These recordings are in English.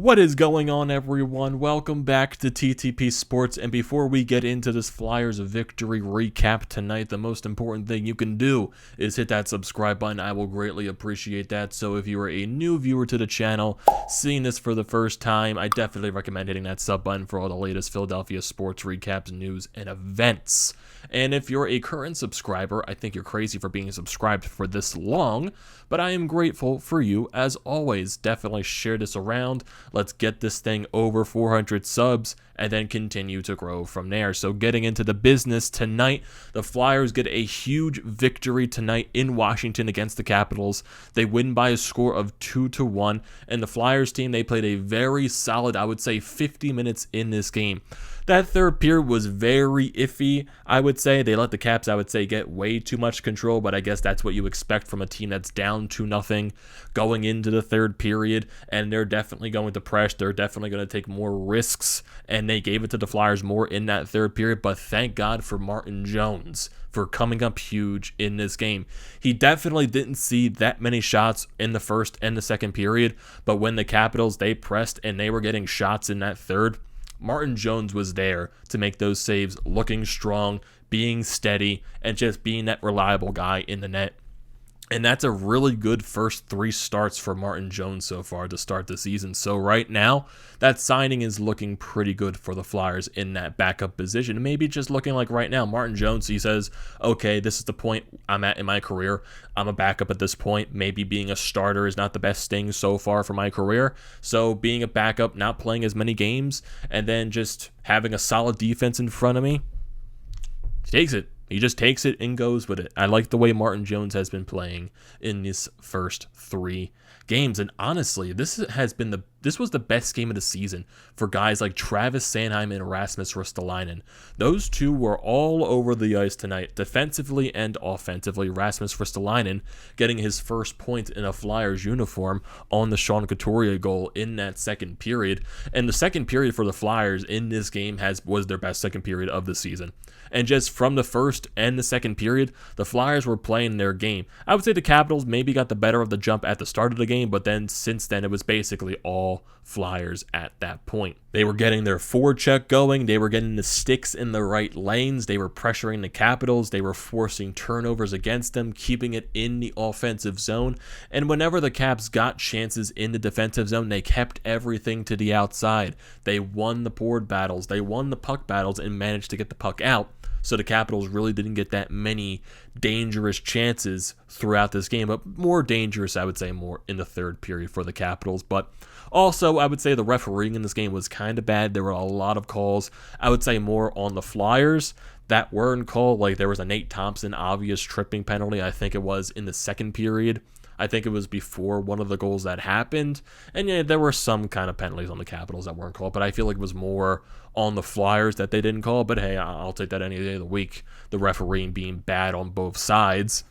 What is going on, everyone? Welcome back to TTP Sports, and before we get into this Flyers victory recap tonight, the most important thing you can do is hit that subscribe button. I will greatly appreciate that. So if you are a new viewer to the channel, seeing this for the first time, I definitely recommend hitting that sub button for all the latest Philadelphia sports recaps, news, and events. And if you're a current subscriber, I think you're crazy for being subscribed for this long, but I am grateful for you as always. Definitely share this around. Let's get this thing over 400 subs and then continue to grow from there. So getting into the business tonight, the Flyers get a huge victory tonight in Washington against the Capitals. They win by a score of 2-1, and the Flyers team, they played a very solid, I would say, 50 minutes in this game. That third period was very iffy, I would say. They let the Caps, I would say, get way too much control, but I guess that's what you expect from a team that's down 2-0 going into the third period, and they're definitely going to press. They're definitely going to take more risks, and they gave it to the Flyers more in that third period, but thank God for Martin Jones for coming up huge in this game. He definitely didn't see that many shots in the first and the second period, but when the Capitals, they pressed and they were getting shots in that third, Martin Jones was there to make those saves, looking strong, being steady, and just being that reliable guy in the net. And that's a really good first three starts for Martin Jones so far to start the season. So right now, that signing is looking pretty good for the Flyers in that backup position. Maybe just looking like right now, Martin Jones, he says, okay, this is the point I'm at in my career. I'm a backup at this point. Maybe being a starter is not the best thing so far for my career. So being a backup, not playing as many games, and then just having a solid defense in front of me, he takes it. He just takes it and goes with it. I like the way Martin Jones has been playing in these first three games. And honestly, this was the best game of the season for guys like Travis Sanheim and Rasmus Ristolainen. Those two were all over the ice tonight, defensively and offensively. Rasmus Ristolainen getting his first point in a Flyers uniform on the Sean Couturier goal in that second period. And the second period for the Flyers in this game was their best second period of the season. And just from the first and the second period, the Flyers were playing their game. I would say the Capitals maybe got the better of the jump at the start of the game, but then since then it was basically all Flyers at that point. They were getting their forecheck going. They were getting the sticks in the right lanes. They were pressuring the Capitals. They were forcing turnovers against them, keeping it in the offensive zone. And whenever the Caps got chances in the defensive zone, they kept everything to the outside. They won the board battles. They won the puck battles and managed to get the puck out. So the Capitals really didn't get that many dangerous chances throughout this game, but more dangerous, I would say, more in the third period for the Capitals. But also, I would say the refereeing in this game was kind of bad. There were a lot of calls, I would say, more on the Flyers that weren't called. Like there was a Nate Thompson obvious tripping penalty, I think it was in the second period. I think it was before one of the goals that happened. And yeah, there were some kind of penalties on the Capitals that weren't called, but I feel like it was more on the Flyers that they didn't call. But hey, I'll take that any day of the week, the refereeing being bad on both sides.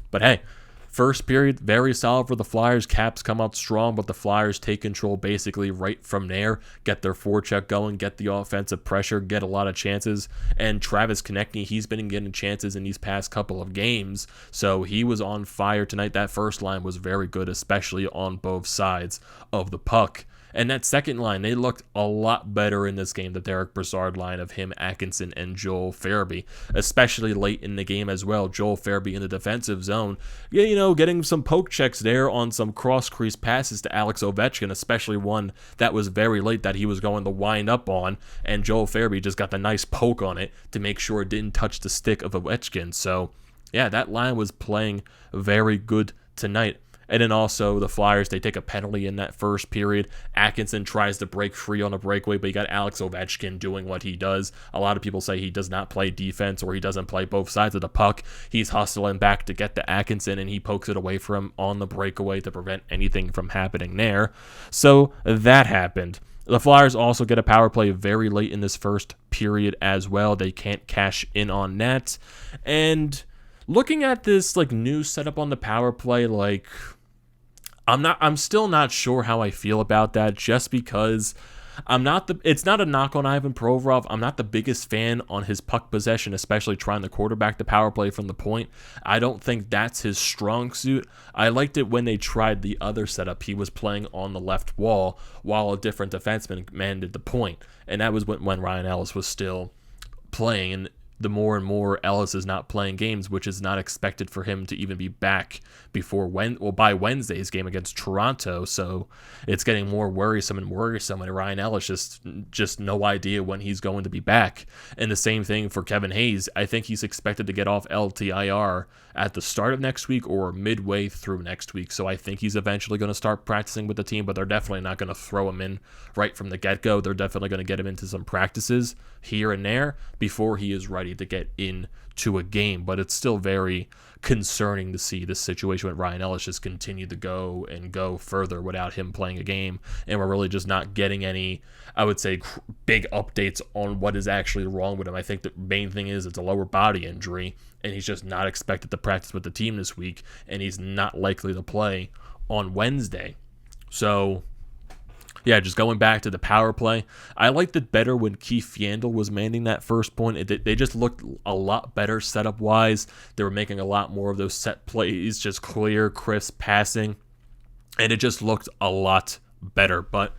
But hey, first period, very solid for the Flyers. Caps come out strong, but the Flyers take control basically right from there, get their forecheck going, get the offensive pressure, get a lot of chances. And Travis Konechny, he's been getting chances in these past couple of games, so he was on fire tonight. That first line was very good, especially on both sides of the puck. And that second line, they looked a lot better in this game, the Derek Brassard line of him, Atkinson, and Joel Farabee, especially late in the game as well. Joel Farabee in the defensive zone, getting some poke checks there on some cross-crease passes to Alex Ovechkin, especially one that was very late that he was going to wind up on, and Joel Farabee just got the nice poke on it to make sure it didn't touch the stick of Ovechkin. So, yeah, that line was playing very good tonight. And then also the Flyers, they take a penalty in that first period. Atkinson tries to break free on a breakaway, but you got Alex Ovechkin doing what he does. A lot of people say he does not play defense or he doesn't play both sides of the puck. He's hustling back to get to Atkinson, and he pokes it away from him on the breakaway to prevent anything from happening there. So that happened. The Flyers also get a power play very late in this first period as well. They can't cash in on that. And looking at this new setup on the power play, I'm still not sure how I feel about that, just because It's not a knock on Ivan Provorov. I'm not the biggest fan on his puck possession, especially trying to quarterback the power play from the point. I don't think that's his strong suit. I liked it when they tried the other setup. He was playing on the left wall while a different defenseman manned the point. And that was when Ryan Ellis was still playing. And the more and more Ellis is not playing games, which is not expected for him to even be back by Wednesday's game against Toronto. So it's getting more worrisome, and Ryan Ellis just no idea when he's going to be back. And the same thing for Kevin Hayes. I think he's expected to get off LTIR at the start of next week or midway through next week. So I think he's eventually going to start practicing with the team, but they're definitely not going to throw him in right from the get-go. They're definitely going to get him into some practices here and there before he is ready to get into a game. But it's still very concerning to see this situation with Ryan Ellis just continue to go further without him playing a game, and we're really just not getting any, I would say, big updates on what is actually wrong with him. I think the main thing is it's a lower body injury, and he's just not expected to practice with the team this week, and he's not likely to play on Wednesday. So yeah, just going back to the power play, I liked it better when Keith Yandel was manning that first point. They just looked a lot better setup-wise. They were making a lot more of those set plays, just clear, crisp passing, and it just looked a lot better. But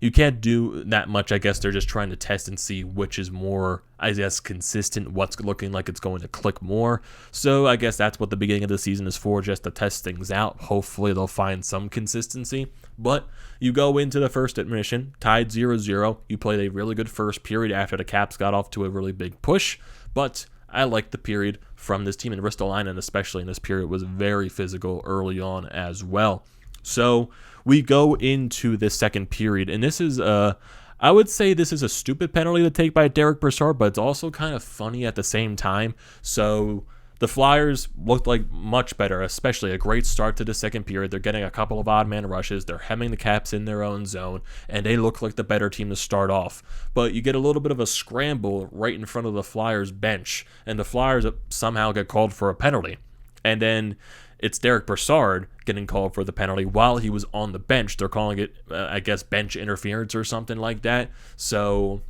you can't do that much. I guess they're just trying to test and see which is more, I guess, consistent, what's looking like it's going to click more. So I guess that's what the beginning of the season is for, just to test things out. Hopefully they'll find some consistency. But you go into the first intermission, tied 0-0. You played a really good first period after the Caps got off to a really big push. But I like the period from this team, and Ristolainen, especially in this period, was very physical early on as well. So we go into this second period, and this is I would say this is a stupid penalty to take by Derek Brassard, but it's also kind of funny at the same time. So the Flyers looked like much better, especially a great start to the second period. They're getting a couple of odd man rushes. They're hemming the Caps in their own zone, and they look like the better team to start off. But you get a little bit of a scramble right in front of the Flyers bench, and the Flyers somehow get called for a penalty. And then it's Derek Brassard getting called for the penalty while he was on the bench. They're calling it, I guess, bench interference or something like that. So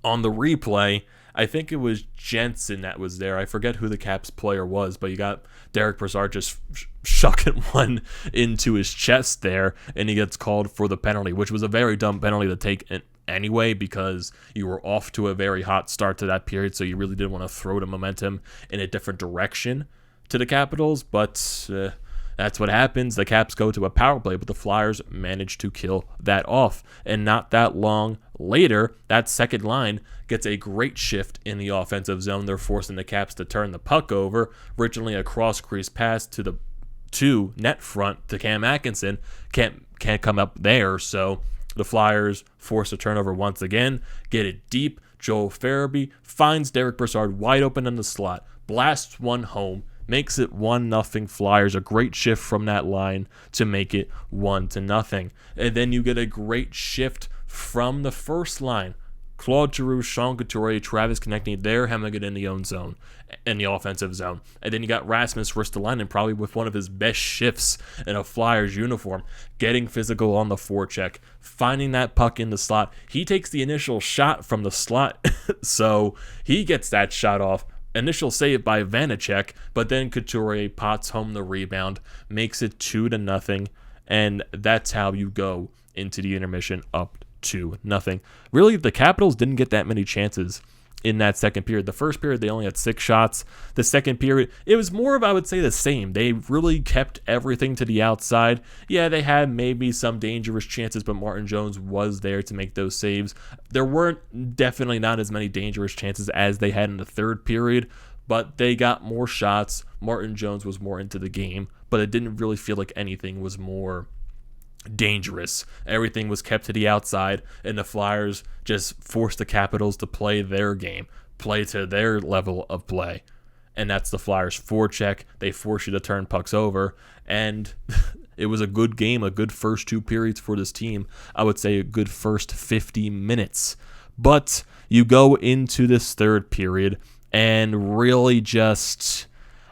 on the replay, I think it was Jensen that was there. I forget who the Caps player was, but you got Derek Brassard just shucking one into his chest there, and he gets called for the penalty, which was a very dumb penalty to take anyway, because you were off to a very hot start to that period, so you really didn't want to throw the momentum in a different direction to the Capitals. But that's what happens. The Caps go to a power play, but the Flyers manage to kill that off. And not that long later, that second line gets a great shift in the offensive zone. They're forcing the Caps to turn the puck over. Originally a cross-crease pass to net front to Cam Atkinson. Can't come up there, so the Flyers force a turnover once again, get it deep. Joel Farabee finds Derek Brassard wide open in the slot, blasts one home, makes it 1-0 Flyers. A great shift from that line to make it 1-0. And then you get a great shift from the first line. Claude Giroux, Sean Couturier, Travis Konecny, they're hemming it in the own zone, in the offensive zone. And then you got Rasmus Ristolainen, probably with one of his best shifts in a Flyers uniform, getting physical on the forecheck, finding that puck in the slot. He takes the initial shot from the slot, so he gets that shot off. Initial save by Vanacek, but then Couturier pots home the rebound, makes it 2-0, and that's how you go into the intermission, up 2-0. Really, the Capitals didn't get that many chances in that second period. The first period, they only had 6 shots. The second period, it was more of, I would say, the same. They really kept everything to the outside. Yeah, they had maybe some dangerous chances, but Martin Jones was there to make those saves. There weren't definitely not as many dangerous chances as they had in the third period, but they got more shots. Martin Jones was more into the game, but it didn't really feel like anything was more dangerous. Everything was kept to the outside, and the Flyers just forced the Capitals to play their game, play to their level of play. And that's the Flyers' forecheck. They force you to turn pucks over, and it was a good game, a good first 2 periods for this team. I would say a good first 50 minutes. But you go into this third period, and really just,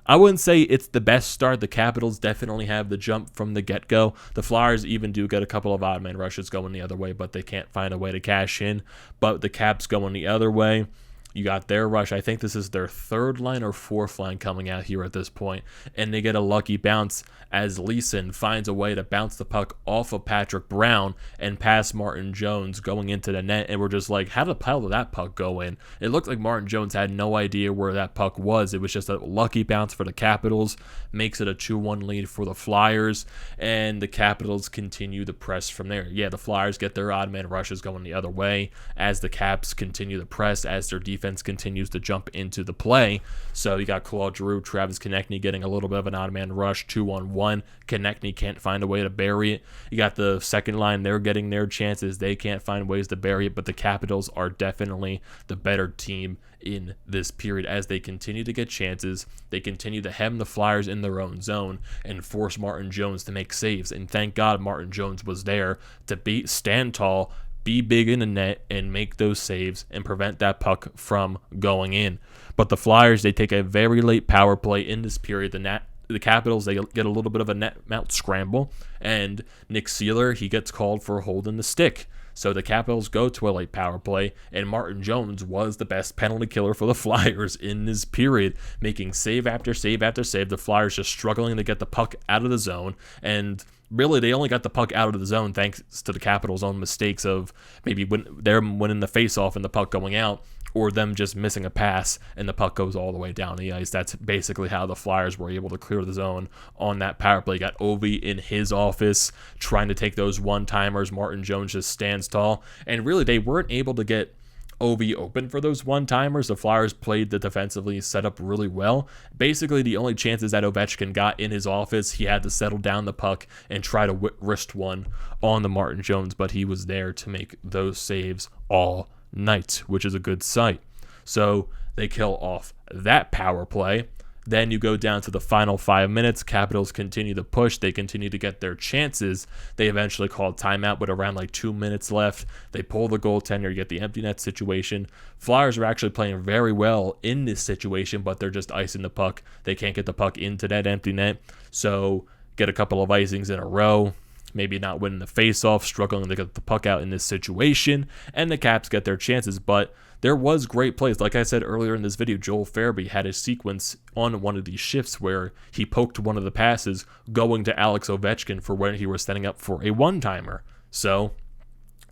I wouldn't say it's the best start. The Capitals definitely have the jump from the get-go. The Flyers even do get a couple of odd man rushes going the other way, but they can't find a way to cash in. But the Caps going the other way. You got their rush. I think this is their third line or fourth line coming out here at this point, and they get a lucky bounce as Leeson finds a way to bounce the puck off of Patrick Brown and past Martin Jones going into the net, and we're just like, how the hell did that puck go in? It looked like Martin Jones had no idea where that puck was. It was just a lucky bounce for the Capitals, makes it a 2-1 lead for the Flyers, and the Capitals continue to press from there. Yeah, the Flyers get their odd man rushes going the other way as the Caps continue to press, as their defense continues to jump into the play. So you got Claude Giroux, Travis Konechny getting a little bit of an odd man rush, 2-on-1. Konechny can't find a way to bury it. You got the second line, they're getting their chances. They can't find ways to bury it, but the Capitals are definitely the better team in this period as they continue to get chances. They continue to hem the Flyers in their own zone and force Martin Jones to make saves. And thank God Martin Jones was there to stand tall, be big in the net, and make those saves and prevent that puck from going in. But the Flyers, they take a very late power play in this period. The Capitals, they get a little bit of a net mount scramble, and Nick Seeler, he gets called for holding the stick. So the Capitals go to a late power play, and Martin Jones was the best penalty killer for the Flyers in this period, making save after save after save. The Flyers just struggling to get the puck out of the zone, and really, they only got the puck out of the zone thanks to the Capitals' own mistakes of maybe they're winning the face-off and the puck going out, or them just missing a pass and the puck goes all the way down the ice. That's basically how the Flyers were able to clear the zone on that power play. You got Ovi in his office trying to take those one-timers. Martin Jones just stands tall. And really, they weren't able to get Ovi open for those one-timers. The Flyers played the defensively set up really well. Basically, the only chances that Ovechkin got in his office, he had to settle down the puck and try to wrist one on the Martin Jones, but he was there to make those saves all night, which is a good sight. So they kill off that power play. Then you go down to the final 5 minutes. Capitals continue to push. They continue to get their chances. They eventually call timeout with around 2 minutes left. They pull the goaltender. You get the empty net situation. Flyers are actually playing very well in this situation, but they're just icing the puck. They can't get the puck into that empty net. So get a couple of icings in a row. Maybe not winning the face-off, struggling to get the puck out in this situation. And the Caps get their chances, but there was great plays. Like I said earlier in this video, Joel Farabee had a sequence on one of these shifts where he poked one of the passes going to Alex Ovechkin for when he was setting up for a one-timer. So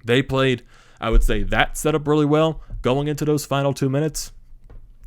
they played, I would say, that setup really well going into those final 2 minutes.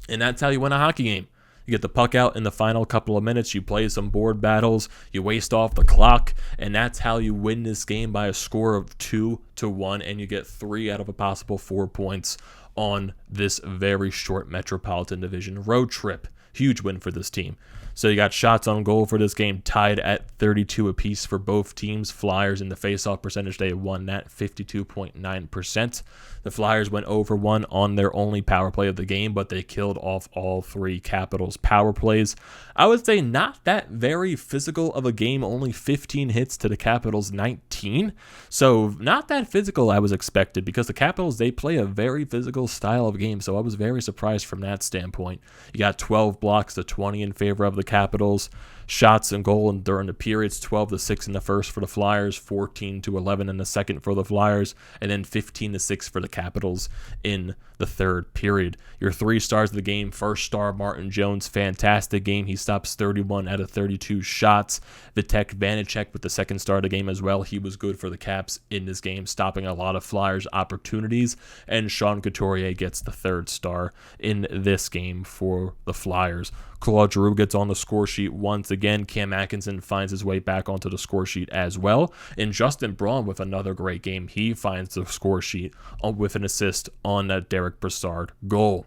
And that's how you win a hockey game. You get the puck out in the final couple of minutes, you play some board battles, you waste off the clock, and that's how you win this game by a score of 2-1, and you get 3 out of a possible 4 points on this very short Metropolitan Division road trip. Huge win for this team. So you got shots on goal for this game tied at 32 apiece for both teams. Flyers in the faceoff percentage, they won that 52.9%. The Flyers went over 1 on their only power play of the game, but they killed off all 3 Capitals power plays. I would say not that very physical of a game, only 15 hits to the Capitals 19. So not that physical I was expected, because the Capitals, they play a very physical style of game, so I was very surprised from that standpoint. You got 12 blocks to 20 in favor of the Capitals. Shots and goal during the periods, 12-6 in the first for the Flyers, 14-11 in the second for the Flyers, and then 15-6 for the Capitals in the third period. Your 3 stars of the game: first star, Martin Jones, fantastic game. He stops 31 out of 32 shots. Vitek Vanacek with the second star of the game as well. He was good for the Caps in this game, stopping a lot of Flyers opportunities. And Sean Couturier gets the third star in this game for the Flyers. Claude Giroux gets on the score sheet once again. Cam Atkinson finds his way back onto the score sheet as well. And Justin Braun with another great game. He finds the score sheet with an assist on that Derek Brassard goal.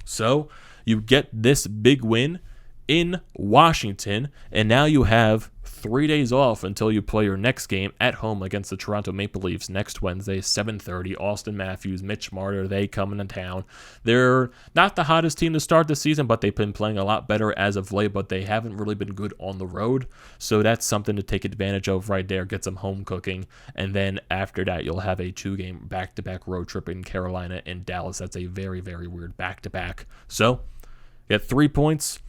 So you get this big win in Washington, and now you have 3 days off until you play your next game at home against the Toronto Maple Leafs next Wednesday, 7:30. Austin Matthews, Mitch Marner, they come into town. They're not the hottest team to start the season, but they've been playing a lot better as of late, but they haven't really been good on the road. So that's something to take advantage of right there, get some home cooking. And then after that, you'll have a 2-game back-to-back road trip in Carolina and Dallas. That's a very, very weird back-to-back. So, get 3 points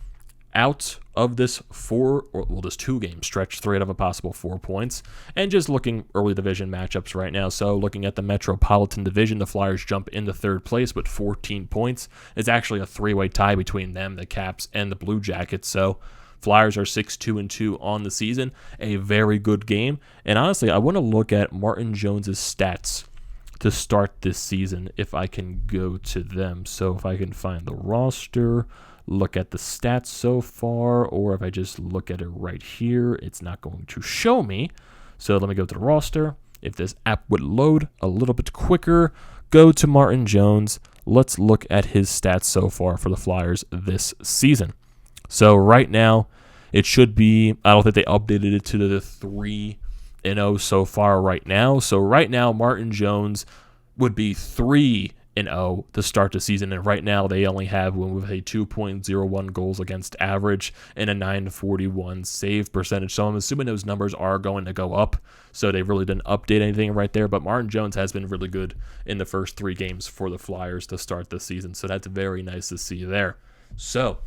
out of this this 2-game stretch, 3 out of a possible 4 points. And just looking early division matchups right now. So looking at the Metropolitan Division, the Flyers jump into 3rd place with 14 points. It's actually a 3-way tie between them, the Caps, and the Blue Jackets. So Flyers are 6-2-2 on the season. A very good game. And honestly, I want to look at Martin Jones's stats to start this season if I can go to them. So if I can find the roster, look at the stats so far, or if I just look at it right here, it's not going to show me. So let me go to the roster. If this app would load a little bit quicker, go to Martin Jones. Let's look at his stats so far for the Flyers this season. So right now, it should be, I don't think they updated it to the 3-0 so far right now. So right now, Martin Jones would be 3-0 to start the season. And right now, they only have one with a 2.01 goals against average and a 941 save percentage. So I'm assuming those numbers are going to go up. So they really didn't update anything right there. But Martin Jones has been really good in the first 3 games for the Flyers to start the season. So that's very nice to see there. So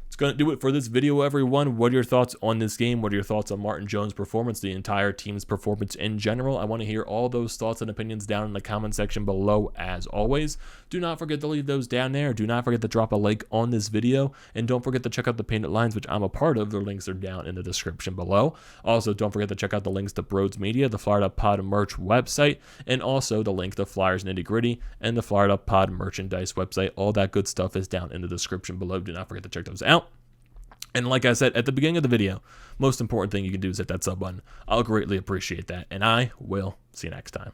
it's going to do it for this video, everyone. What are your thoughts on this game? What are your thoughts on Martin Jones' performance, the entire team's performance in general? I want to hear all those thoughts and opinions down in the comment section below, as always. Do not forget to leave those down there. Do not forget to drop a like on this video. And don't forget to check out the Painted Lines, which I'm a part of. Their links are down in the description below. Also, don't forget to check out the links to BrodesMedia, the Fired Up Pod merch website, and also the link to Flyers Nitty Gritty and the Fired Up Pod merchandise website. All that good stuff is down in the description below. Do not forget to check those out. And like I said at the beginning of the video, most important thing you can do is hit that sub button. I'll greatly appreciate that, and I will see you next time.